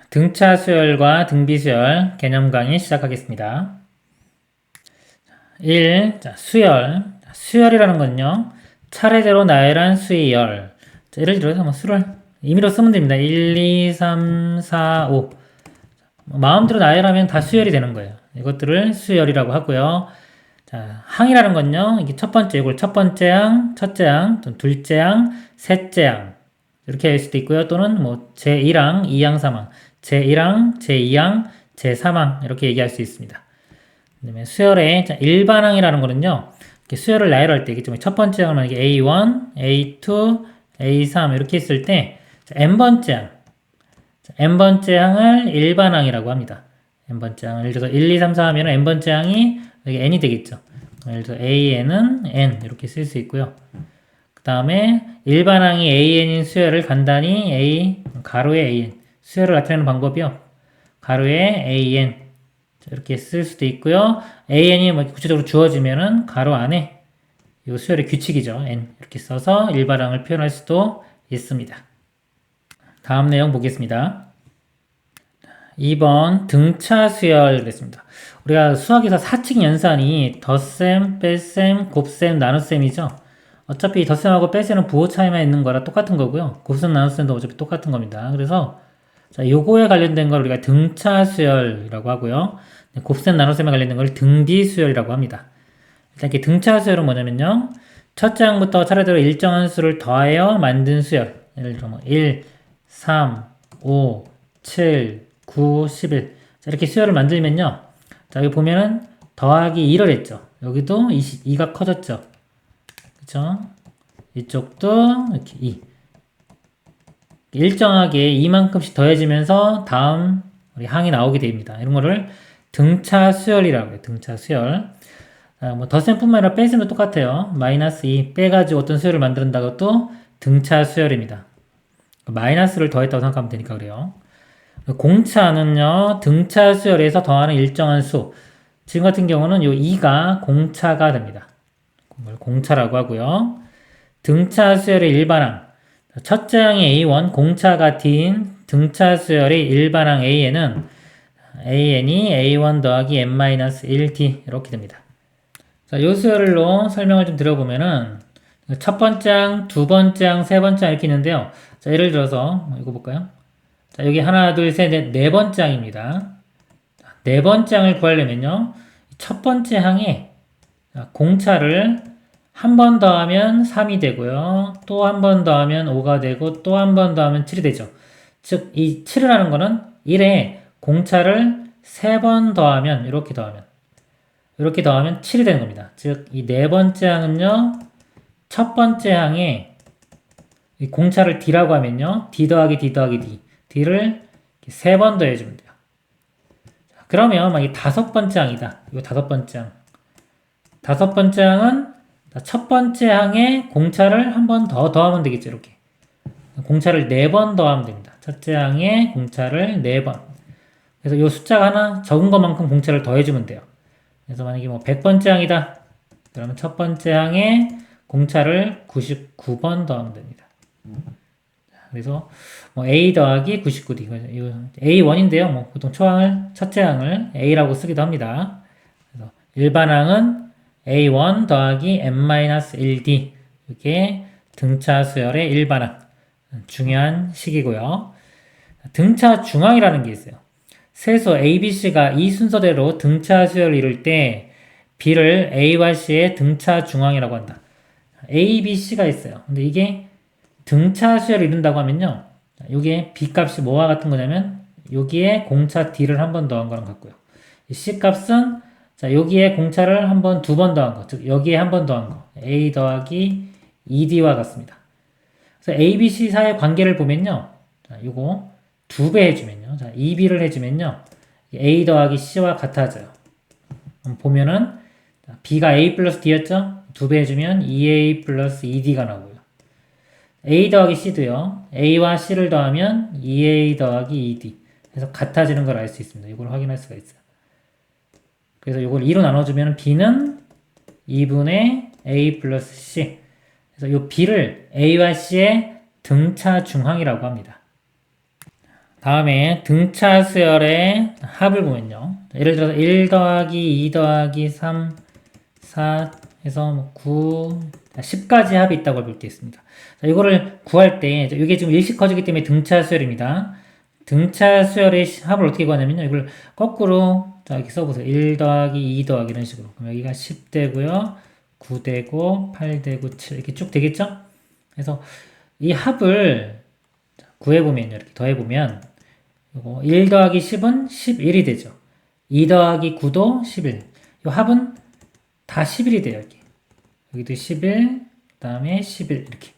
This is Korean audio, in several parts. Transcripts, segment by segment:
등차 수열과 등비 수열 개념 강의 시작하겠습니다. 1. 수열. 수열이라는 건요, 차례대로 나열한 수의 열. 자, 예를 들어서 수를 임의로 쓰면 됩니다. 1, 2, 3, 4, 5. 마음대로 나열하면 다 수열이 되는 거예요. 이것들을 수열이라고 하고요. 자, 항이라는 건요, 이게 첫 번째, 이걸 첫 번째 항, 첫째 항, 둘째 항, 셋째 항. 이렇게 할 수도 있고요. 또는 뭐 제1항, 2항, 3항, 제1항, 제2항, 제3항 이렇게 얘기할 수 있습니다. 그다음에 수열의 일반항이라는 거는요, 이렇게 수열을 나열할 때 첫 번째 항은 이게 A1, A2, A3 이렇게 했을 때 n번째 항, n번째 항을 일반항이라고 합니다. n번째 항, 예를 들어서 1, 2, 3, 4 하면 n번째 항이 여기 n이 되겠죠. 예를 들어서 AN은 n 이렇게 쓸 수 있고요. 그 다음에 일반항이 AN인 수열을 간단히 A, 가로에 AN, 수열을 나타내는 방법이요. 가로에 AN 이렇게 쓸 수도 있고요. AN이 뭐 구체적으로 주어지면은 가로 안에 이 수열의 규칙이죠. N 이렇게 써서 일반항을 표현할 수도 있습니다. 다음 내용 보겠습니다. 2번 등차 수열 그랬습니다. 우리가 수학에서 사칙 연산이 덧셈, 뺄셈, 곱셈, 나눗셈이죠. 어차피 덧셈하고 뺄셈은 부호 차이만 있는 거라 똑같은 거고요. 곱셈, 나눗셈도 어차피 똑같은 겁니다. 그래서 자, 요거에 관련된 걸 우리가 등차 수열이라고 하고요. 곱셈, 나눗셈에 관련된 걸 등비 수열이라고 합니다. 일단 이렇게 등차 수열은 뭐냐면요, 첫째 항부터 차례대로 일정한 수를 더하여 만든 수열. 예를 들어 뭐 1, 3, 5, 7, 9, 11. 자, 이렇게 수열을 만들면요. 자, 여기 보면은 더하기 1을 했죠. 여기도 2가 커졌죠. 그쵸? 이쪽도 이렇게 2. 일정하게 이만큼씩 더해지면서 다음 우리 항이 나오게 됩니다. 이런 거를 등차 수열이라고 해요. 등차 수열. 뭐 덧셈뿐만 아니라 뺄셈도 똑같아요. 마이너스 2 빼가지고 어떤 수열을 만든다고 또 등차 수열입니다. 마이너스를 더했다고 생각하면 되니까 그래요. 공차는요, 등차 수열에서 더하는 일정한 수. 지금 같은 경우는 요 2가 공차가 됩니다. 공차라고 하고요. 등차 수열의 일반항. 첫째 항의 A1 공차가 D인 등차 수열의 일반항 AN은 AN이 A1 더하기 N-1D 이렇게 됩니다. 자, 요 수열로 설명을 좀 드려보면은 첫 번째 항, 두 번째 항, 세 번째 항 이렇게 있는데요. 자, 예를 들어서 이거 볼까요? 자, 여기 하나, 둘, 셋, 넷, 네 번째 항입니다. 네 번째 항을 구하려면요, 첫 번째 항에 공차를 한 번 더하면 3이 되고요. 또 한 번 더하면 5가 되고 또 한 번 더하면 7이 되죠. 즉, 이 7을 하는 거는 1에 공차를 3번 더하면 이렇게 더하면 7이 되는 겁니다. 즉, 이 네 번째 항은요, 첫 번째 항에 이 공차를 D라고 하면요, D 더하기 D 더하기 D, D를 3번 더해주면 돼요. 자, 그러면 막 이 다섯 번째 항이다. 이거 다섯 번째 항. 다섯 번째 항은 첫 번째 항에 공차를 한 번 더 더하면 되겠죠. 이렇게 공차를 4번 더하면 됩니다. 첫째 항에 공차를 4번. 그래서 이 숫자가 하나 적은 것만큼 공차를 더해주면 돼요. 그래서 만약에 뭐 100번째 항이다. 그러면 첫 번째 항에 공차를 99번 더하면 됩니다. 그래서 뭐 A 더하기 99D. A1인데요. 뭐 보통 초항을, 첫째 항을 A라고 쓰기도 합니다. 그래서 일반항은 A1 더하기 N-1D. 이게 등차 수열의 일반항. 중요한 식이고요. 등차 중항이라는 게 있어요. 세수 A, B, C가 이 순서대로 등차 수열을 이룰 때 B를 A와 C의 등차 중항이라고 한다. A, B, C가 있어요. 근데 이게 등차 수열을 이룬다고 하면요, 이게 B 값이 뭐와 같은 거냐면 여기에 공차 D를 한 번 더한 거랑 같고요. C 값은 자, 여기에 공차를 한 번, 두 번 더한 거, 즉 여기에 한 번 더한 거, A 더하기 2D와 같습니다. 그래서 A, B, C 사이의 관계를 보면요, 자, 요거 2배 해주면요, 자, 2B를 해주면요, A 더하기 C와 같아져요. 보면은 B가 A 플러스 D였죠? 2배 해주면 2A 플러스 2D가 나오고요. A 더하기 C도요, A와 C를 더하면 2A 더하기 2D. 그래서 같아지는 걸 알 수 있습니다. 이걸 확인할 수가 있어요. 그래서 이걸 2로 나눠주면 B는 2분의 A 플러스 C. 그래서 이 B를 A와 C의 등차 중항이라고 합니다. 다음에 등차 수열의 합을 보면요. 예를 들어서 1 더하기 2 더하기 3, 4 해서 9, 10까지 합이 있다고 볼 때 있습니다. 자, 이거를 구할 때, 이게 지금 일식 커지기 때문에 등차 수열입니다. 등차 수열의 합을 어떻게 구하냐면요. 이걸 거꾸로, 자, 이렇게 써보세요. 1 더하기 2 더하기 이런 식으로. 그럼 여기가 10되고요. 9되고, 8되고, 7. 이렇게 쭉 되겠죠? 그래서 이 합을 구해보면요. 이렇게 더해보면, 이거 1 더하기 10은 11이 되죠. 2 더하기 9도 11. 이 합은 다 11이 돼요. 이렇게. 여기도 11, 그 다음에 11 이렇게.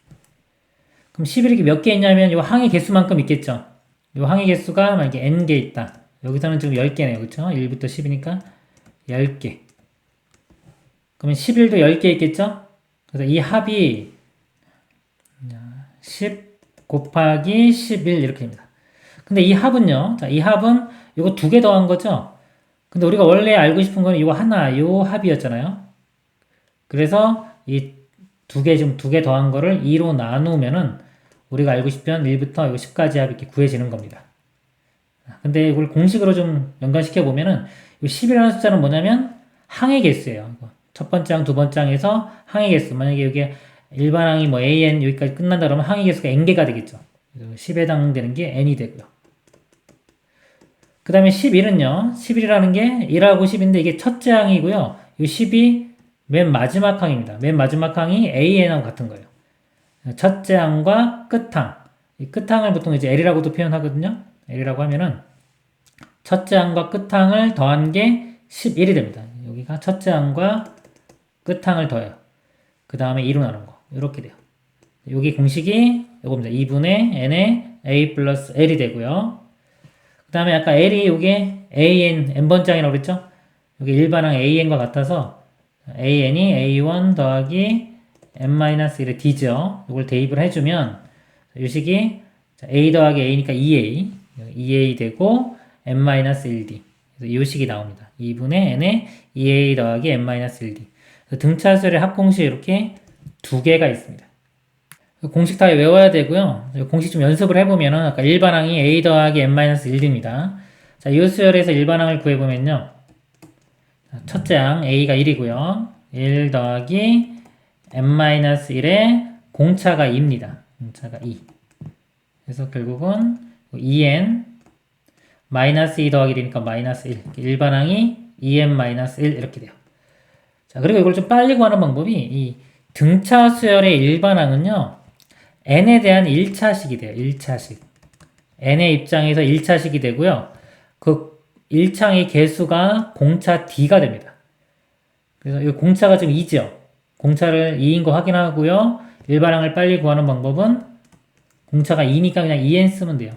그럼 11이 몇 개 있냐면 이 항의 개수만큼 있겠죠. 이 항의 개수가 만약에 n개 있다. 여기서는 지금 10개네요. 그쵸? 1부터 10이니까 10개. 그러면 11도 10개 있겠죠? 그래서 이 합이 10 곱하기 11 이렇게 됩니다. 근데 이 합은요. 자, 이 합은 이거 2개 더한 거죠? 근데 우리가 원래 알고 싶은 거는 이거 하나, 이 합이었잖아요. 그래서 이 2개, 지금 2개 더한 거를 2로 나누면은 우리가 알고 싶은 1부터 이거 10까지 합이 이렇게 구해지는 겁니다. 근데 이걸 공식으로 좀 연관시켜 보면은 이 10이라는 숫자는 뭐냐면 항의 개수예요. 첫 번째 항, 두 번째 항에서 항의 개수. 만약에 여기 일반항이 뭐 an 여기까지 끝난다 그러면 항의 개수가 n개가 되겠죠. 10에 해당되는 게 n이 되고요. 그 다음에 11은요. 11이라는 게 1하고 10인데 이게 첫째 항이고요. 이 10이 맨 마지막 항입니다. 맨 마지막 항이 an하고 같은 거예요. 첫째 항과 끝항. 이 끝항을 보통 이제 l이라고도 표현하거든요. l이라고 하면은 첫째 항과 끝항을 더한 게 11이 됩니다. 여기가 첫째 항과 끝항을 더해요. 그 다음에 2로 나눈 거. 이렇게 돼요. 여기 공식이 이겁니다. 2분의 n의 a 플러스 l이 되고요. 그 다음에 아까 l이 요게 an, n번장이라고 그랬죠? 여기 일반항 an과 같아서 an이 a1 더하기 n-1의 d죠. 이걸 대입을 해주면 이 식이 a 더하기 a니까 2a 되고 n-1d. 이 식이 나옵니다. 2분의 n의 2a 더하기 n-1d. 등차수열의 합공식이 이렇게 2개가 있습니다. 공식 다 외워야 되고요. 공식 좀 연습을 해보면은 아까 일반항이 a 더하기 n-1d입니다. 자, 이 수열에서 일반항을 구해보면요. 첫째 항 a가 1이고요. 1 더하기 n-1의 공차가 2입니다. 공차가 2. 그래서 결국은 2n 마이너스 2 더하기 되니까 마이너스 1. 일반항이 2n-1 이렇게 돼요. 자, 그리고 이걸 좀 빨리 구하는 방법이 이 등차 수열의 일반항은요. n에 대한 1차식이 돼요. 1차식. n의 입장에서 1차식이 되고요. 그 1차의 개수가 공차 d가 됩니다. 그래서 이 공차가 지금 2죠. 공차를 2인 거 확인하고요. 일반항을 빨리 구하는 방법은 공차가 2니까 그냥 2n 쓰면 돼요.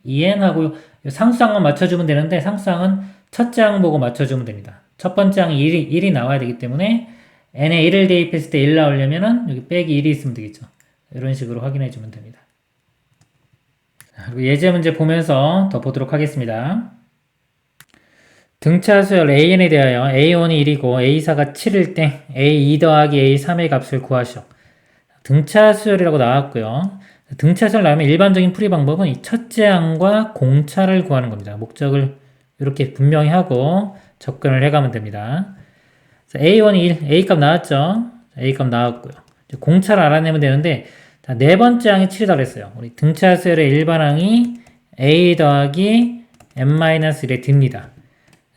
2n하고 상수항만 맞춰주면 되는데 상수항은 첫째 항 보고 맞춰주면 됩니다. 첫 번째 항이 1이 나와야 되기 때문에 n에 1을 대입했을 때 1 나오려면은 여기 빼기 1이 있으면 되겠죠. 이런 식으로 확인해 주면 됩니다. 그리고 예제 문제 보면서 더 보도록 하겠습니다. 등차 수열 an에 대하여 a1이 1이고 a4가 7일 때 a2 더하기 a3의 값을 구하시오. 등차 수열이라고 나왔고요. 등차 수열 나오면 일반적인 풀이 방법은 이 첫째 항과 공차를 구하는 겁니다. 목적을 이렇게 분명히 하고 접근을 해가면 됩니다. a1이 1, a 값 나왔죠? a 값 나왔고요. 공차를 알아내면 되는데 자, 네 번째 항이 7이라고 그랬어요. 우리 등차 수열의 일반항이 a 더하기 n-1의 d입니다.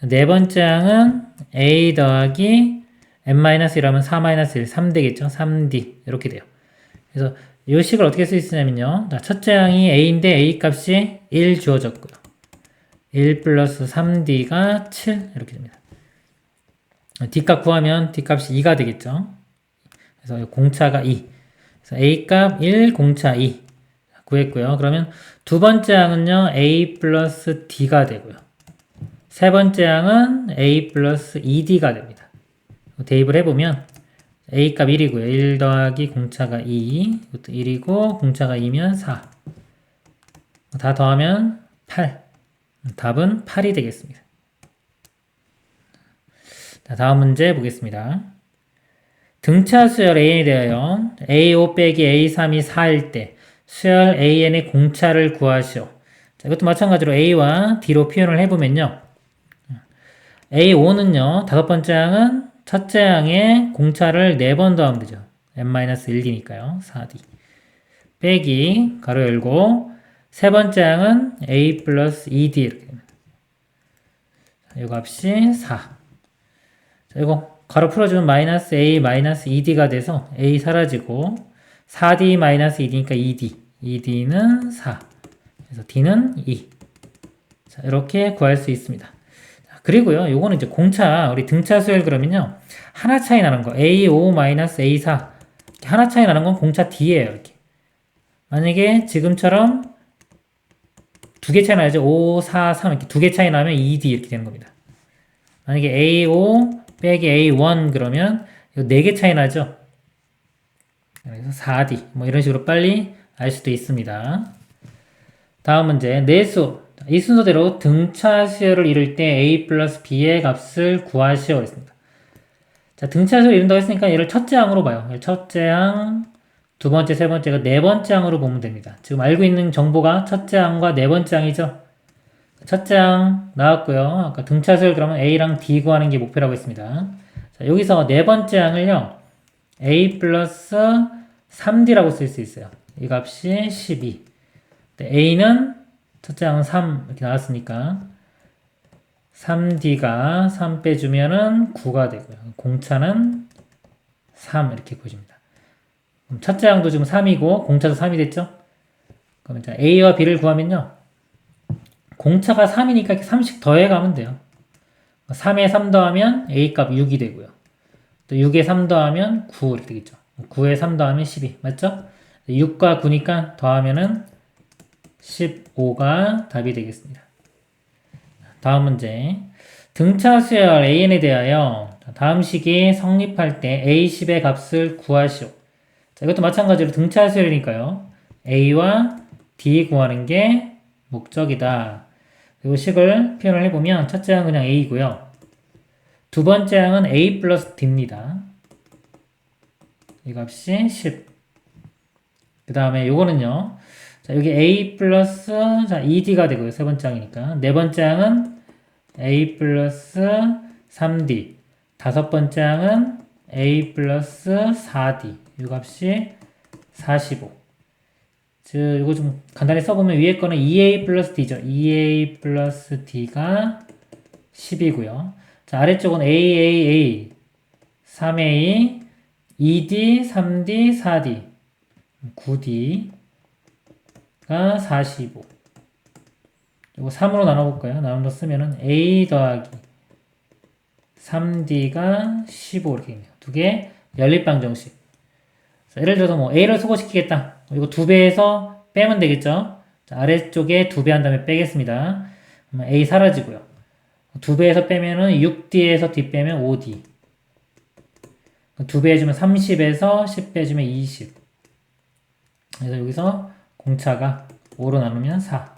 네 번째 항은 a 더하기 n-1하면 4-1, 3 되겠죠? 3d 이렇게 돼요. 그래서 이 식을 어떻게 쓸 수 있냐면요. 첫째 항이 a인데 a 값이 1 주어졌고요. 1 플러스 3d가 7 이렇게 됩니다. d값 구하면 d값이 2가 되겠죠. 그래서 공차가 2. 그래서 a값 1, 공차 2 구했고요. 그러면 두 번째 항은요. a 플러스 d가 되고요. 세 번째 항은 a 플러스 2d가 됩니다. 대입을 해보면 a 값 1이고요. 1 더하기 공차가 2. 이것도 1이고 공차가 2면 4. 다 더하면 8. 답은 8이 되겠습니다. 자, 다음 문제 보겠습니다. 등차 수열 an에 대하여 a5 빼기 a3이 4일 때 수열 an의 공차를 구하시오. 자, 이것도 마찬가지로 A와 D로 표현을 해보면요. A5는요, 다섯 번째 항은 첫째 항에 공차를 4번 더하면 되죠. n-1D니까요. 4D. 빼기, 가로 열고, 세 번째 항은 A 플러스 2D 이렇게 됩니다. 이 값이 4. 자, 이거 가로 풀어주면 마이너스 A 마이너스 2D가 돼서 A 사라지고, 4D 마이너스 2D니까 2D. 2D는 4. 그래서 D는 2. 자, 이렇게 구할 수 있습니다. 자, 그리고요, 요거는 이제 공차, 우리 등차 수열 그러면요, 하나 차이 나는 거, A5 마이너스 A4. 하나 차이 나는 건 공차 D예요, 이렇게. 만약에 지금처럼 두 개 차이 나죠? 5, 4, 3 이렇게 두 개 차이 나면 2D 이렇게 되는 겁니다. 만약에 A5 빼기 A1 그러면 네 개 차이 나죠? 그래서 4D 뭐 이런 식으로 빨리 알 수도 있습니다. 다음 문제 내수. 이 순서대로 등차 수열을 이룰 때 A 플러스 B의 값을 구하시오 했습니다. 자, 등차 수열을 이룬다고 했으니까 얘를 첫째 항으로 봐요. 첫째 항, 두 번째, 세 번째가 네 번째 항으로 보면 됩니다. 지금 알고 있는 정보가 첫째 항과 네 번째 항이죠. 첫째 항 나왔고요. 아까 등차 수열 그러면 A랑 D 구하는 게 목표라고 했습니다. 자, 여기서 네 번째 항을요. A 플러스 3D라고 쓸 수 있어요. 이 값이 12. A는 첫째 항은 3 이렇게 나왔으니까 3D가 3 빼주면은 9가 되고요. 공차는 3 이렇게 보십니다. 그럼 첫째 항도 지금 3이고 공차도 3이 됐죠? 그럼 이제 A와 B를 구하면요. 공차가 3이니까 이렇게 3씩 더해가면 돼요. 3에 3 더하면 A 값 6이 되고요. 또 6에 3 더하면 9 이렇게 되겠죠. 9에 3 더하면 12 맞죠? 6과 9니까 더하면은 15가 답이 되겠습니다. 다음 문제. 등차 수열 AN에 대하여 다음 식이 성립할 때 A10의 값을 구하시오. 자, 이것도 마찬가지로 등차 수열이니까요. A와 D 구하는 게 목적이다. 그리고 식을 표현을 해보면 첫째 항은 그냥 A고요. 두 번째 항은 A 플러스 D입니다. 이 값이 10. 그 다음에 요거는요. 자, 여기 A 플러스 2D가 되고요. 세 번째 항이니까. 네 번째 항은 A 플러스 3D. 다섯 번째 항은 A 플러스 4D. 이 값이 45. 즉, 이거 좀 간단히 써보면 위에 거는 2A 플러스 D죠. 2A 플러스 D가 10이고요. 자, 아래쪽은 AAA, 3A, 2D, 3D, 4D, 9D가 45. 이거 3으로 나눠볼까요? 나눠서 쓰면은 A 더하기 3D가 15 이렇게 있네요. 두 개 연립방정식. 자, 예를 들어서 뭐 A를 소거시키겠다. 이거 2배에서 빼면 되겠죠? 자, 아래쪽에 2배 한 다음에 빼겠습니다. 그러면 A 사라지고요. 2배에서 빼면은 6D에서 D 빼면 5D. 2배 해주면 30에서 10 빼주면 20. 그래서 여기서 공차가 5로 나누면 4.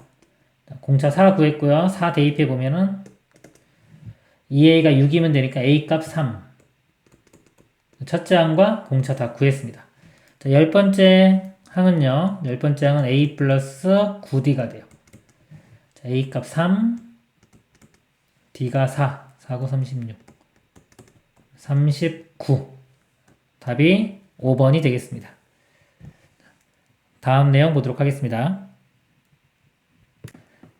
공차 4 구했고요. 4 대입해 보면은 2A가 6이면 되니까 A 값 3. 첫째 항과 공차 다 구했습니다. 자, 열 번째 항은요. 열 번째 항은 A 플러스 9D가 돼요. 자, A 값 3, D가 4, 4, 9, 36. 39. 답이 5번이 되겠습니다. 다음 내용 보도록 하겠습니다.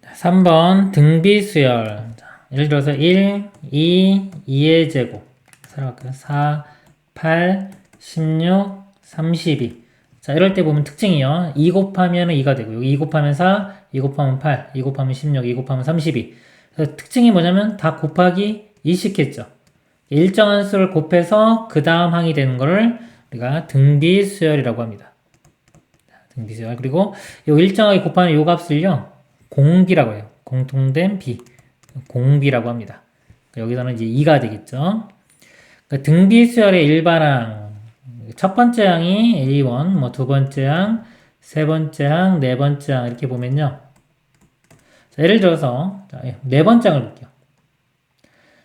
3번 등비수열. 예를 들어서 1, 2, 2의 제곱. 살아갈까요? 4, 8, 16, 32. 자, 이럴 때 보면 특징이요. 2 곱하면 2가 되고, 여기 2 곱하면 4, 2 곱하면 8, 2 곱하면 16, 2 곱하면 32. 그래서 특징이 뭐냐면 다 곱하기 2씩 했죠. 일정한 수를 곱해서 그 다음 항이 되는 거를 우리가 등비수열이라고 합니다. 등비수열. 그리고 이 일정하게 곱하는 이 값을요. 공비라고 해요. 공통된 비. 공비라고 합니다. 여기서는 이제 2가 되겠죠. 그러니까 등비수열의 일반항. 첫 번째 항이 A1, 뭐 두 번째 항, 세 번째 항, 네 번째 항 이렇게 보면요. 자, 예를 들어서 네 번째 항을 볼게요.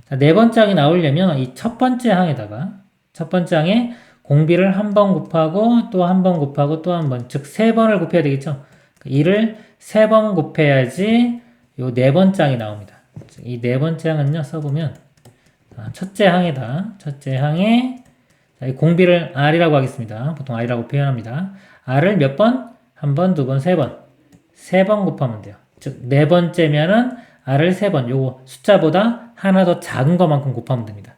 자, 네 번째 항이 나오려면 이 첫 번째 항에다가 첫 번째 항에 공비를 한 번 곱하고 또 한 번 곱하고 또 한 번, 즉 세 번을 곱해야 되겠죠. 2를 3번 곱해야지 요 4번째 항이 나옵니다. 이 4번째 항은요, 써보면 첫째 항이다. 첫째 항에 이 공비를 R이라고 하겠습니다. 보통 R이라고 표현합니다. R을 몇 번? 한 번, 두 번, 세 번. 3번 곱하면 돼요. 즉, 4번째면은 R을 3번. 요거 숫자보다 하나 더 작은 것만큼 곱하면 됩니다.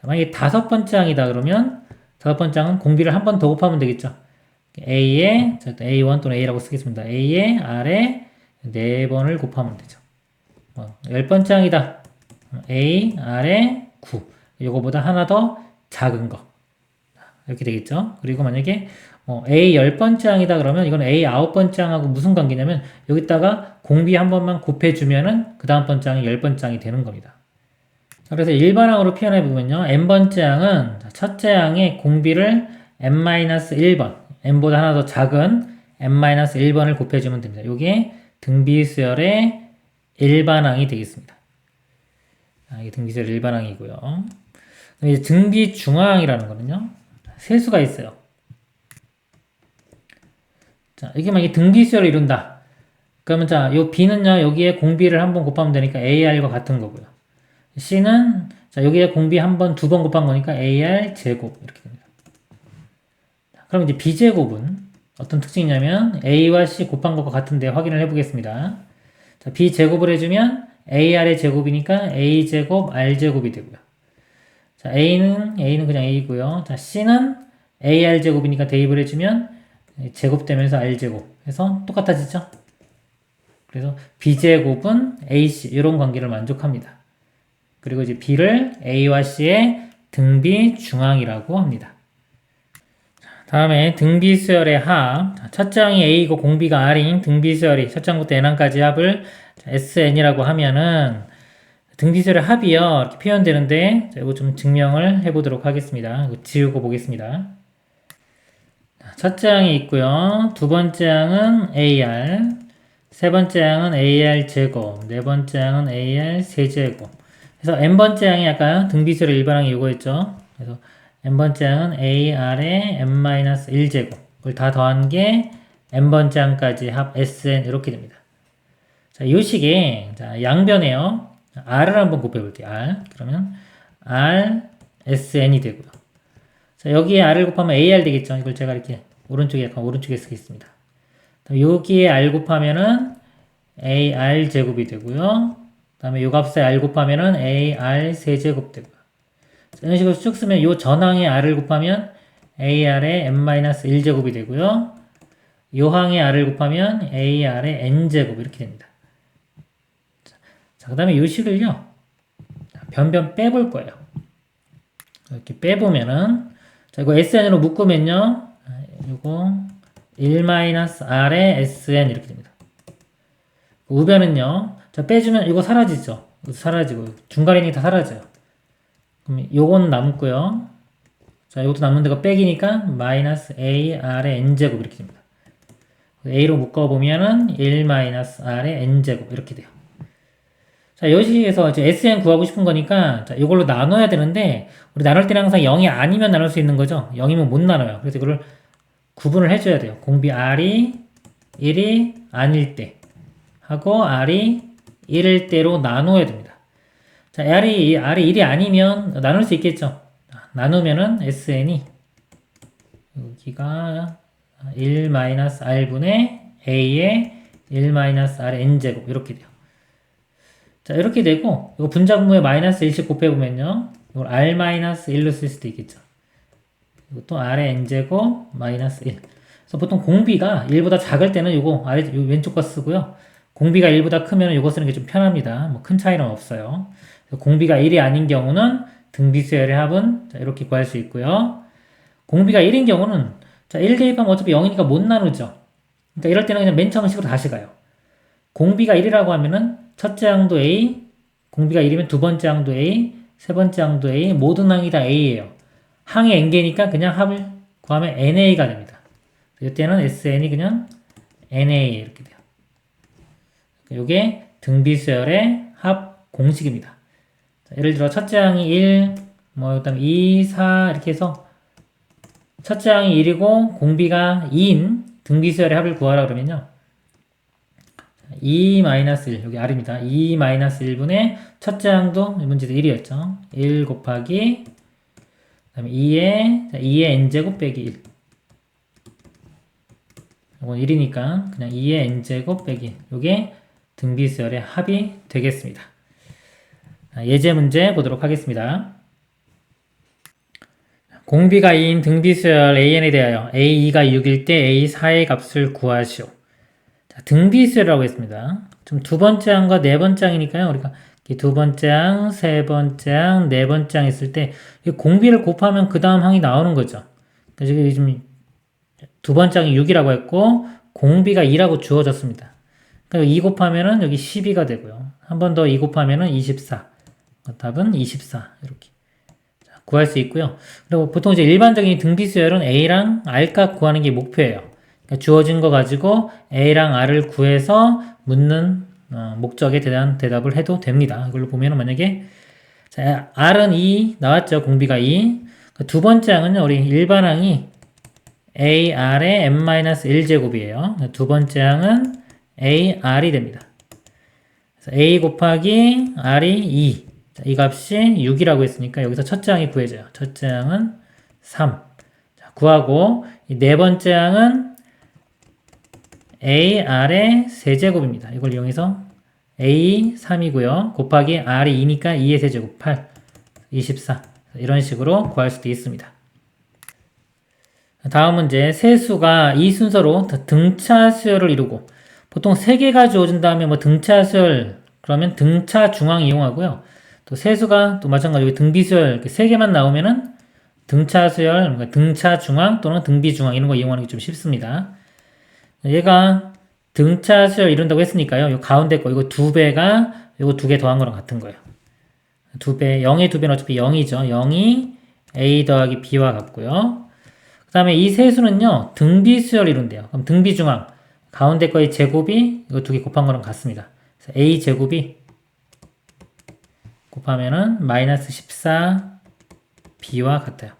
자, 만약에 5번째 항이다 그러면 5번째 항은 공비를 한 번 더 곱하면 되겠죠. A에, A1 또는 A라고 쓰겠습니다. A에 R에 4번을 곱하면 되죠. 10번째 항이다. A, R에 9. 요거보다 하나 더 작은 거. 이렇게 되겠죠. 그리고 만약에 A 10번째 항이다 그러면 이건 A 9번째 항하고 무슨 관계냐면 여기다가 공비 한 번만 곱해주면은 그 다음 번째 항이 10번째 항이 되는 겁니다. 그래서 일반항으로 표현해보면요. n번째 항은 첫째 항의 공비를 n-1번, n보다 하나 더 작은 n-1번을 곱해주면 됩니다. 이게 등비수열의 일반항이 되겠습니다. 이게 등비수열 일반항이고요. 이제 등비중항이라는 거는요. 세수가 있어요. 자, 이게 만약에 등비수열을 이룬다. 그러면 자, 요 B는요, 여기에 공비를 한 번 곱하면 되니까 AR과 같은 거고요. C는, 자, 여기에 공비 한 번, 두 번 곱한 거니까 AR 제곱. 이렇게 됩니다. 자, 그럼 이제 B제곱은 어떤 특징이냐면 A와 C 곱한 것과 같은데 확인을 해보겠습니다. 자, B제곱을 해주면 AR의 제곱이니까 A제곱, R제곱이 되고요. 자, A는 그냥 A고요. 자, C는 AR제곱이니까 대입을 해주면 제곱되면서 R제곱 해서 똑같아지죠? 그래서 B제곱은 AC 이런 관계를 만족합니다. 그리고 이제 B를 A와 C의 등비 중항이라고 합니다. 다음에 등비수열의 합. 첫째 항이 A이고 공비가 R인 등비수열이 첫째 항부터 n항까지 합을 SN이라고 하면은 등비수열의 합이요. 이렇게 표현되는데 이거 좀 증명을 해보도록 하겠습니다. 이거 지우고 보겠습니다. 첫째 항이 있고요. 두 번째 항은 AR, 세 번째 항은 AR 제곱, 네 번째 항은 AR 세제곱. 그래서 n번째 항이 아까 등비수열의 일반항이 이거였죠. 그래서 n번째 항은 AR의 n-1제곱을 다 더한 게 n번째 항까지 합 SN 이렇게 됩니다. 자, 이 식에 자, 양변에요. R을 한번 곱해볼게요. R. 그러면 R, SN이 되고요. 자, 여기에 R을 곱하면 AR 되겠죠. 이걸 제가 이렇게 약간 오른쪽에 쓰겠습니다. 여기에 R 곱하면은 AR 제곱이 되고요. 그 다음에 요 값에 R 곱하면은 AR 세제곱 되고요. 자, 이런 식으로 쭉 쓰면 요 전항에 R을 곱하면 AR의 n-1제곱이 되고요. 요 항에 R을 곱하면 AR의 n제곱 이렇게 됩니다. 자, 그 다음에 이 식을요, 변변 빼볼 거예요. 이렇게 빼보면은, 자, 이거 SN으로 묶으면요, 이거 1-R의 SN 이렇게 됩니다. 우변은요, 자, 빼주면 이거 사라지죠? 이거 사라지고, 중간에 있는 게 다 사라져요. 그럼 요건 남고요. 자, 이것도 남는 데가 빼기니까, -AR의 N제곱 이렇게 됩니다. A로 묶어보면은 1-R의 N제곱 이렇게 돼요. 자, 여기에서 이제 SN 구하고 싶은 거니까, 자, 이걸로 나눠야 되는데, 우리 나눌 때는 항상 0이 아니면 나눌 수 있는 거죠? 0이면 못 나눠요. 그래서 이거를 구분을 해줘야 돼요. 공비 R이 1이 아닐 때, 하고 R이 1일 때로 나눠야 됩니다. 자, R이 1이 아니면 나눌 수 있겠죠? 나누면은 SN이, 여기가 1-R분의 A의 1-R의 N제곱, 이렇게 돼요. 자, 이렇게 되고, 이거 분자분모에 -1씩 곱해보면요. 이걸 R-1로 쓸 수도 있겠죠. 이것도 R의 N제곱 -1. 그래서 보통 공비가 1보다 작을 때는 요거 아래, 요 왼쪽 거 쓰고요. 공비가 1보다 크면 요거 쓰는 게 좀 편합니다. 뭐 큰 차이는 없어요. 공비가 1이 아닌 경우는 등비수열의 합은 자, 이렇게 구할 수 있고요. 공비가 1인 경우는 자, 1 대입하면 어차피 0이니까 못 나누죠. 그러니까 이럴 때는 그냥 맨 처음 식으로 다시 가요. 공비가 1이라고 하면은 첫째 항도 A, 공비가 1이면 두 번째 항도 A, 세 번째 항도 A, 모든 항이 다 A예요. 항이 n개니까 그냥 합을 구하면 NA가 됩니다. 이때는 SN이 그냥 NA 이렇게 돼요. 이게 등비수열의 합 공식입니다. 자, 예를 들어 첫째 항이 1, 그다음 2, 4 이렇게 해서 첫째 항이 1이고 공비가 2인 등비수열의 합을 구하라 그러면요. 2-1 여기 r입니다. 2-1분의 첫째 항도 문제도 1이었죠. 1 곱하기 그다음에 2의 n제곱 빼기 1 이건 1이니까 그냥 2의 n제곱 빼기 1 요게 등비수열의 합이 되겠습니다. 예제 문제 보도록 하겠습니다. 공비가 2인 등비수열 an에 대하여 a2가 6일 때 a4의 값을 구하시오. 자, 등비수열이라고 했습니다. 좀 두 번째 항과 네 번째 항이니까요. 우리가 두 번째 항, 세 번째 항, 네 번째 항 있을 때 공비를 곱하면 그 다음 항이 나오는 거죠. 그래서 지금 두 번째 항이 6이라고 했고 공비가 2라고 주어졌습니다. 그러니까 2 곱하면은 여기 12가 되고요. 한 번 더 2 곱하면은 24. 답은 24 이렇게 구할 수 있고요. 그리고 보통 이제 일반적인 등비수열은 A랑 R값 구하는 게 목표예요. 그러니까 주어진 거 가지고 A랑 R을 구해서 묻는 목적에 대한 대답을 해도 됩니다. 이걸로 보면은 만약에 자, R은 2 나왔죠. 공비가 2. 두 번째 항은요. 우리 일반 항이 AR의 n-1제곱이에요. 두 번째 항은 AR이 됩니다. 그래서 A 곱하기 R이 2. 자, 이 값이 6이라고 했으니까 여기서 첫째 항이 구해져요. 첫째 항은 3. 자, 구하고 이 네 번째 항은 AR의 세제곱입니다. 이걸 이용해서 A 3이고요. 곱하기 R이 2니까 2의 세제곱 8. 24. 이런 식으로 구할 수도 있습니다. 다음 문제. 세 수가 이 순서로 등차 수열을 이루고 보통 3개가 주어진 다음에 뭐 등차 수열 그러면 등차 중앙 이용하고요. 또 세수가 또 마찬가지로 등비수열 3개만 나오면은 등차 수열, 그러니까 등차 중앙 또는 등비 중앙 이런 거 이용하는 게 좀 쉽습니다. 얘가 등차 수열 이룬다고 했으니까요. 요 가운데 거 이거 2배가 이거 2개 더한 거랑 같은 거예요. 2배, 0의 2배는 어차피 0이죠. 0이 A 더하기 B와 같고요. 그 다음에 이 세수는요. 등비수열 이룬대요. 그럼 등비 중앙 가운데 거의 제곱이 이거 2개 곱한 거랑 같습니다. 그래서 A 제곱이 곱하면은 마이너스 14 B와 같아요.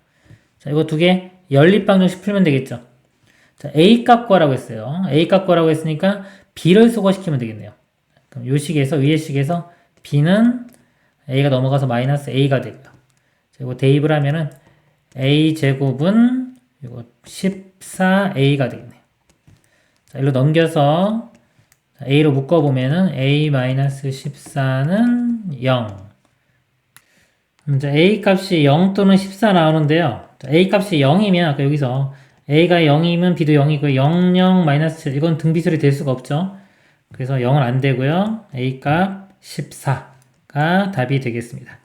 자, 이거 2개 연립방정식 풀면 되겠죠. 자, A 값 구하라고 했어요. A 값 구하라고 했으니까 B를 소거시키면 되겠네요. 그럼 요 식에서, 위의 식에서 B는 A가 넘어가서 마이너스 A가 되고요. 자, 이거 대입을 하면은 A 제곱은 이거 14A가 되겠네요. 자, 일로 넘겨서 A로 묶어보면은 A 마이너스 14는 0. 이제 A 값이 0 또는 14 나오는데요. A 값이 0이면 아까 여기서 A가 0이면 B도 0이고 0, 0, 마이너스 7 이건 등비수열이 될 수가 없죠. 그래서 0은 안 되고요. A 값 14가 답이 되겠습니다.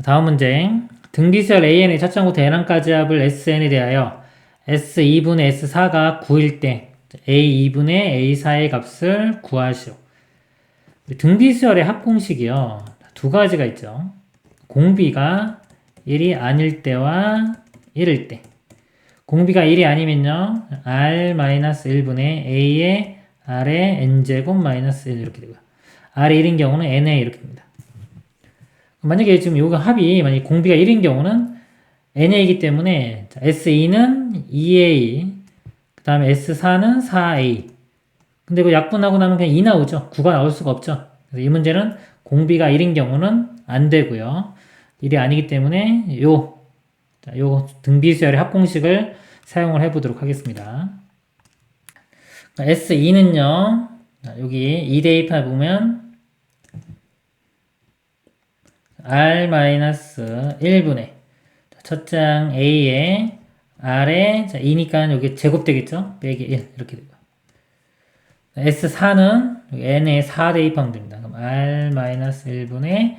다음 문제. 등비수열 AN의 첫 항부터 n항까지 합을 SN에 대하여 S2분의 S4가 9일 때 A2분의 A4의 값을 구하시오. 등비수열의 합공식이요. 두 가지가 있죠. 공비가 1이 아닐 때와 1일 때. 공비가 1이 아니면요. R-1분의 A의 R의 N제곱 마이너스 1 이렇게 되고요. R이 1인 경우는 N에 이렇게 됩니다. 만약에 지금 요거 합이 만약에 공비가 1인 경우는 N이기 때문에 S2는 2A 그 다음에 S4는 4A 근데 그 약분하고 나면 그냥 2 나오죠. 9가 나올 수가 없죠. 그래서 이 문제는 공비가 1인 경우는 안 되고요. 1이 아니기 때문에 요 등비수열의 합공식을 사용을 해보도록 하겠습니다. S2는요, 여기 2 대입해 보면 R-1분의 첫째 항 A에 R에 2니까 여기 제곱되겠죠? 빼기 1 이렇게 되고 S4는 N에 4 대입하면 됩니다. 그럼 R-1분의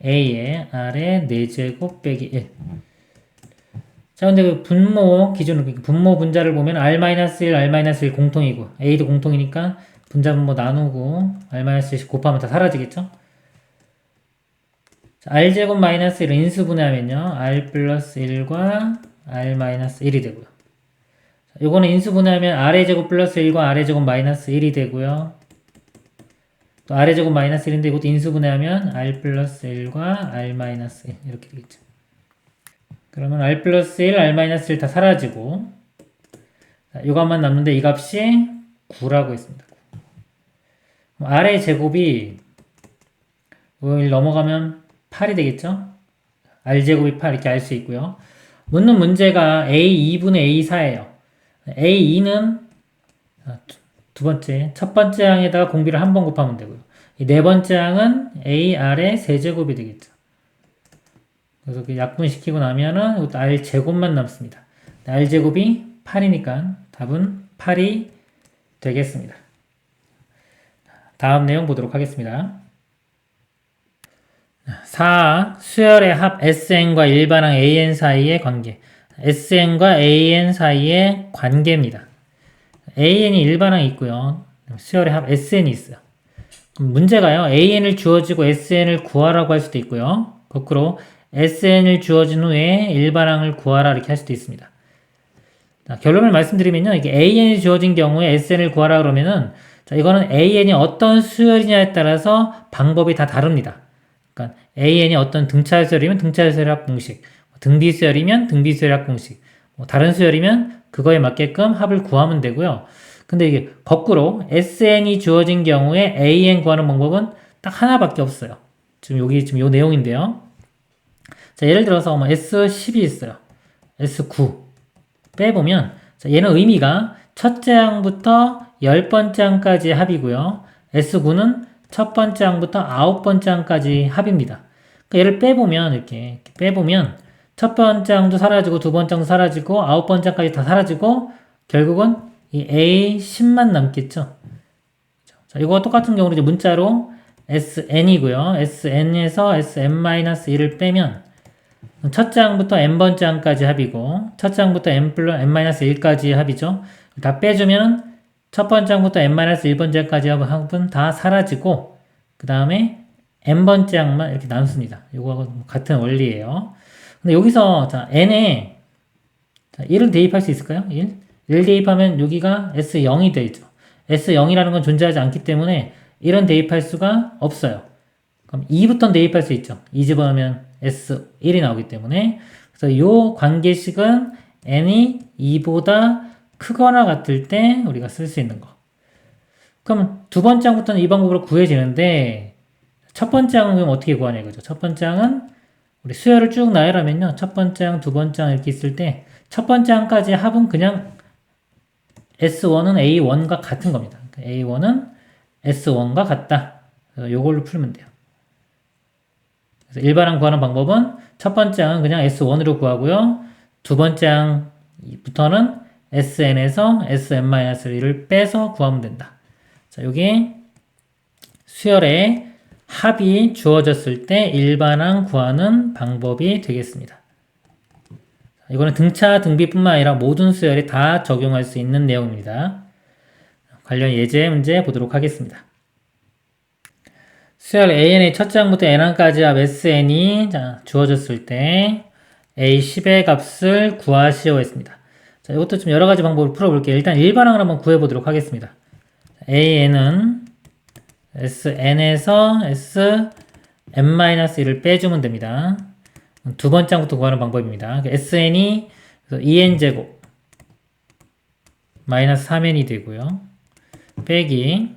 A에 R에 4제곱 빼기 1. 자, 근데 그 분모 기준으로, 분모 분자를 보면 R-1, R-1 공통이고, A도 공통이니까 분자 분모 나누고, R-1 곱하면 다 사라지겠죠? 자, R제곱 마이너스 1을 인수분해하면요, R 플러스 1과 R-1이 되고요. 요거는 인수분해하면 R의 제곱 플러스 1과 R의 제곱 마이너스 1이 되고요. 또 R의 제곱 마이너스 1인데 이것도 인수분해하면 R 플러스 1과 R 마이너스 1 이렇게 되겠죠. 그러면 R 플러스 1, R 마이너스 1 다 사라지고 자, 요 값만 남는데 이 값이 9라고 했습니다. 아래 제곱이 1 넘어가면 8이 되겠죠? R제곱이 8 이렇게 알 수 있고요. 묻는 문제가 A2분의 A4예요. A2는 두 번째, 첫 번째 항에다가 공비를 한 번 곱하면 되고요. 이 네 번째 항은 AR의 세제곱이 되겠죠. 그래서 그 약분시키고 나면은 이것도 R제곱만 남습니다. R제곱이 8이니까 답은 8이 되겠습니다. 다음 내용 보도록 하겠습니다. 4. 수열의 합 SN과 일반항 AN 사이의 관계. SN과 AN 사이의 관계입니다. AN이 일반항이 있고요. 수열의 합 SN이 있어요. 문제가요. AN을 주어지고 SN을 구하라고 할 수도 있고요. 거꾸로 SN을 주어진 후에 일반항을 구하라 이렇게 할 수도 있습니다. 자, 결론을 말씀드리면요. 이게 AN이 주어진 경우에 SN을 구하라 그러면은 자, 이거는 AN이 어떤 수열이냐에 따라서 방법이 다 다릅니다. 그러니까 AN이 어떤 등차 수열이면 등차 수열합 공식, 등비 수열이면 등비 수열합 공식, 다른 수열이면 그거에 맞게끔 합을 구하면 되고요. 근데 이게 거꾸로 SN이 주어진 경우에 AN 구하는 방법은 딱 하나밖에 없어요. 지금 여기 지금 요 내용인데요. 자, 예를 들어서 S10이 있어요. S9 빼보면 자, 얘는 의미가 첫째 항부터 10번째 항까지 합이고요. S9는 첫 번째 항부터 9번째 항까지 합입니다. 그러니까 얘를 빼보면 이렇게 빼보면 첫 번째 항도 사라지고 두 번째 항도 사라지고 9번째 항까지 다 사라지고 결국은 이 A10만 남겠죠. 자, 이거와 똑같은 경우로 이제 문자로 SN이고요. SN에서 SM-1을 빼면 첫째 항부터 n번째 항까지 합이고 첫째 항부터 n-1까지 합이죠. 다 빼주면 첫 번째 항부터 n-1번째 항까지 합은 다 사라지고 그 다음에 n번째 항만 이렇게 남습니다. 이거하고 같은 원리예요. 근데 여기서 자 n에 자, 1을 대입할 수 있을까요? 1 대입하면 여기가 S0이 되죠. S0이라는 건 존재하지 않기 때문에 1은 대입할 수가 없어요. 그럼 2부터는 대입할 수 있죠. 2 집어넣으면 S1이 나오기 때문에 그래서 이 관계식은 n이 2보다 크거나 같을 때 우리가 쓸 수 있는 거. 그럼 두 번째 항부터는 이 방법으로 구해지는데 첫 번째 항은 어떻게 구하냐 이거죠. 첫 번째 항은 우리 수열을 쭉 나열하면요. 첫 번째 항, 두 번째 항 이렇게 있을 때 첫 번째 항까지 합은 그냥 S1은 A1과 같은 겁니다. A1은 S1과 같다. 그래서 이걸로 풀면 돼요. 그래서 일반항 구하는 방법은 첫 번째 항은 그냥 S1으로 구하고요. 두 번째 항부터는 SN에서 SM-1을 빼서 구하면 된다. 자, 여기 수열의 합이 주어졌을 때 일반항 구하는 방법이 되겠습니다. 이거는 등차, 등비뿐만 아니라 모든 수열에 다 적용할 수 있는 내용입니다. 관련 예제 문제 보도록 하겠습니다. 수열 AN의 첫째 항부터 n항까지 합 SN이 주어졌을 때 A10의 값을 구하시오 했습니다. 자, 이것도 좀 여러 가지 방법을 풀어볼게요. 일단 일반항을 한번 구해보도록 하겠습니다. AN은 SN에서 SM-1을 빼주면 됩니다. 두 번째 항부터 구하는 방법입니다. SN이 EN제곱 마이너스 3n이 되고요. 빼기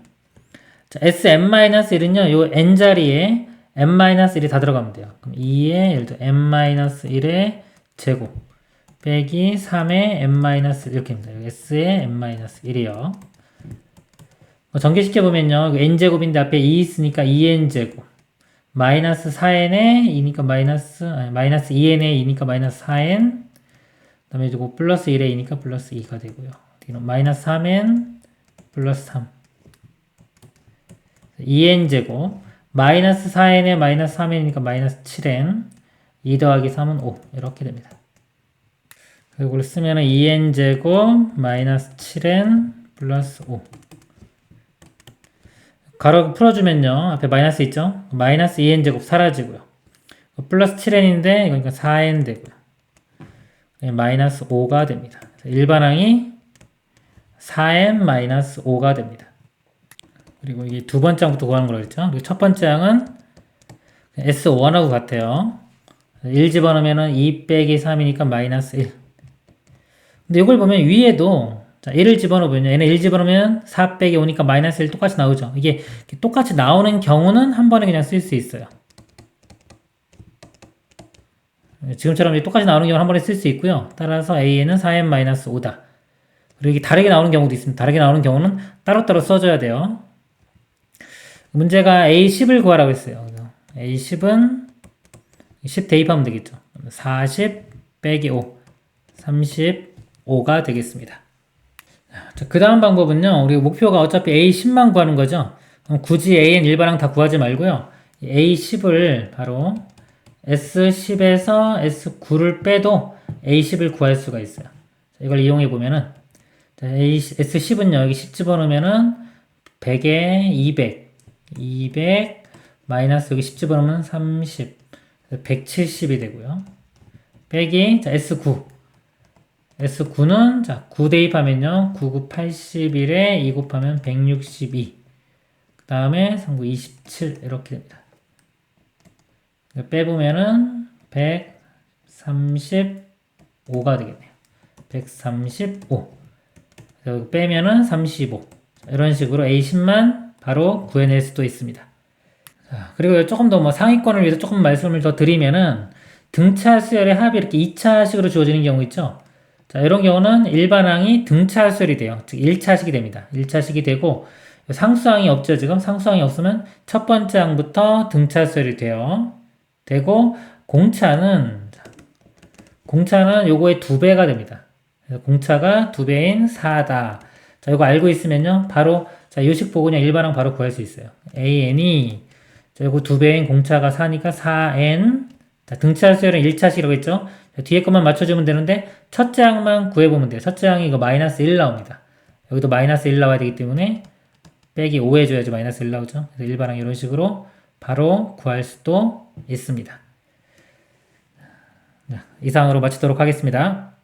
자, SM-1은요, 요 n자리에 n-1이 다 들어가면 돼요. 그럼 2의 예를 들어 n-1의 제곱 빼기 3의 n-1 이렇게 됩니다. s의 n-1이요. 전개시켜보면요, n제곱인데 앞에 2 있으니까 2n제곱 마이너스 4n에 2니까 마이너스 2n에 2니까 마이너스 4n 그 다음에 이거 플러스 1에 2니까 플러스 2가 되고요. 마이너스 3n 플러스 3 2n제곱 마이너스 4n에 마이너스 3n이니까 마이너스 7n 2 더하기 3은 5 이렇게 됩니다. 그리고 이걸 쓰면 2n제곱 마이너스 7n 플러스 5 가로 풀어주면요. 앞에 마이너스 있죠? 마이너스 2n제곱 사라지고요. 플러스 7n인데 이거니까 4n 되고요. 마이너스 5가 됩니다. 일반항이 4n 마이너스 5가 됩니다. 그리고 이게 두 번째 항부터 구하는 거라고 했죠? 그리고 첫 번째 항은 S1하고 같아요. 1 집어넣으면 2 빼기 3이니까 마이너스 1. 근데 이걸 보면 위에도 자, 1을 집어넣으면, 얘는 1 집어넣으면 4 빼기 5니까 마이너스 1 똑같이 나오죠. 이게 똑같이 나오는 경우는 한 번에 그냥 쓸 수 있어요. 지금처럼 똑같이 나오는 경우는 한 번에 쓸 수 있고요. 따라서 a는 4n-5다. 그리고 이게 다르게 나오는 경우도 있습니다. 다르게 나오는 경우는 따로따로 써줘야 돼요. 문제가 A10을 구하라고 했어요. A10은 10 대입하면 되겠죠. 40 빼기 5, 35가 되겠습니다. 자, 그 다음 방법은요. 우리 목표가 어차피 A10만 구하는 거죠. 그럼 굳이 AN 일반항 다 구하지 말고요. A10을 바로 S10에서 S9를 빼도 A10을 구할 수가 있어요. 자, 이걸 이용해 보면은 S10은요. 여기 10 집어넣으면은 100에 200 마이너스 여기 10 집어넣으면 30 170이 되고요. 빼기 자 S9는 자 9 대입하면요. 9, 9, 81에 2 곱하면 162 그 다음에 3, 9, 27 이렇게 됩니다. 빼보면은 135가 되겠네요. 135 빼면은 35 이런 식으로 A10만 바로 구해낼 수도 있습니다. 자, 그리고 조금 더 뭐 상위권을 위해서 조금 말씀을 더 드리면은 등차 수열의 합이 이렇게 2차식으로 주어지는 경우 있죠. 자, 이런 경우는 일반항이 등차 수열이 돼요. 즉 1차식이 됩니다. 1차식이 되고 상수항이 없죠. 지금 상수항이 없으면 첫 번째 항부터 등차 수열이 돼요. 되고 공차는 요거의 2배가 됩니다. 그래서 공차가 2배인 4다. 자, 이거 알고 있으면요. 바로 자, 요식 보고 그냥 일반항 바로 구할 수 있어요. AN이 자, 요거 2배인 공차가 4니까 4N. 자, 등차 수열은 1차식이라고 했죠. 자, 뒤에 것만 맞춰주면 되는데 첫째 항만 구해보면 돼요. 첫째 항이 이거 마이너스 1 나옵니다. 여기도 마이너스 1 나와야 되기 때문에 빼기 5 해줘야지 마이너스 1 나오죠. 그래서 일반항 이런 식으로 바로 구할 수도 있습니다. 자, 이상으로 마치도록 하겠습니다.